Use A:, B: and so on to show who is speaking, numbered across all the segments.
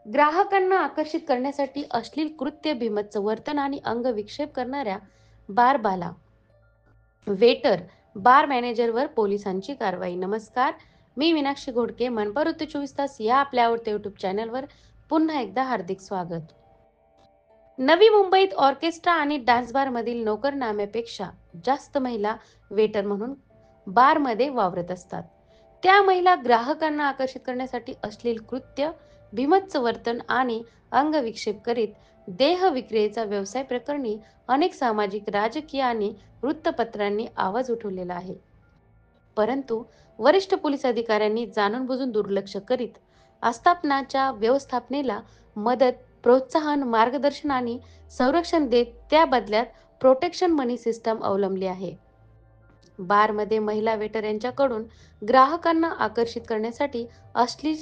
A: ग्राहकांना आकर्षित करण्यासाठी अश्लील कृत्य, भीभत्स वर्तन आणि अंगविक्षेप करणाऱ्या बारबाला, वेटर, बार मॅनेजरवर पोलिसांची कारवाई. नमस्कार, मी मीनाक्षी घोडके. मनपा ऋतू 24 तास या आपल्या आवडत्या युट्यूब चॅनलवर पुन्हा एकदा हार्दिक स्वागत. नवी मुंबईत ऑर्केस्ट्रा आणि डान्स बारमधील नोकरनाम्यापेक्षा जास्त महिला वेटर म्हणून बारमध्ये वावरत असतात. त्या महिला ग्राहकांना आकर्षित करण्यासाठी अश्लील कृत्य, भीभत्स वर्तन आणि अंगविक्षेप करीत देह विक्रीचा व्यवसाय प्रकरणी अनेक सामाजिक, राजकीय आणि वृत्तपत्रांनी आवाज उठवलेला आहे. परंतु वरिष्ठ पोलीस अधिकाऱ्यांनी जाणून-बुजून दुर्लक्ष करीत आस्थापनाच्या व्यवस्थापनेला मदत, प्रोत्साहन, मार्गदर्शन आणि संरक्षण देत त्या बदल्यात प्रोटेक्शन मनी सिस्टम अवलंबली आहे. बारमध्ये महिला वेटर यांच्याकडून ग्राहकांना आकर्षित करण्यासाठी अश्लील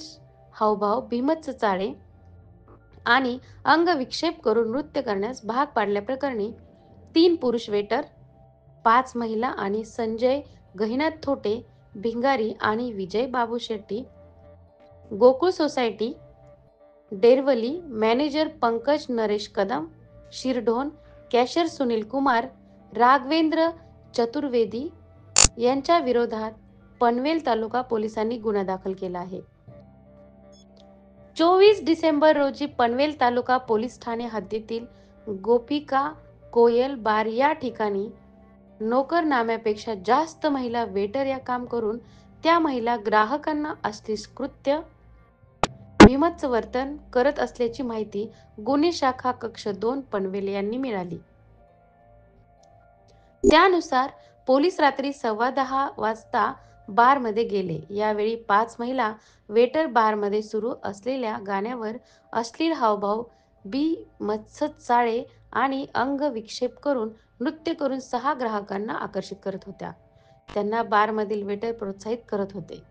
A: हावभाव, भीभत्स चाळे आणि अंगविक्षेप करून नृत्य करण्यास भाग पाडल्याप्रकरणी 3 पुरुष वेटर, 5 महिला आणि संजय गहिनाथ थोटे, भिंगारी आणि Vijay Babu Shetty, Gokul society, Derawali, manager Pankaj Naresh Kadam, Shirdhon, cashier Sunil Kumar, Raghavendra Chaturvedi यांच्या विरोधात पनवेल तालुका पोलिसांनी गुन्हा दाखल केला आहे. 24 डिसेंबर रोजी पनवेल तालुका पोलीस ठाणे हद्दीतील गोपिका कोयल बार या ठिकाणी नोकरनाम्यापेक्षा जास्त महिला वेटर या काम करून त्या महिला ग्राहकांना अश्लील कृत्य, भीभत्स वर्तन करत असल्याची माहिती गुन्हे शाखा कक्ष 2 पनवेल यांनी मिळाली. त्यानुसार पोलीस रात्री 10:15 वाजता बारमध्ये गेले. यावेळी 5 महिला वेटर बारमध्ये सुरू असलेल्या गाण्यावर अश्लील हावभाव, भीभत्स चाळे आणि अंगविक्षेप करून नृत्य करून 6 ग्राहकांना आकर्षित करत होत्या. त्यांना बारमधील वेटर प्रोत्साहित करत होते.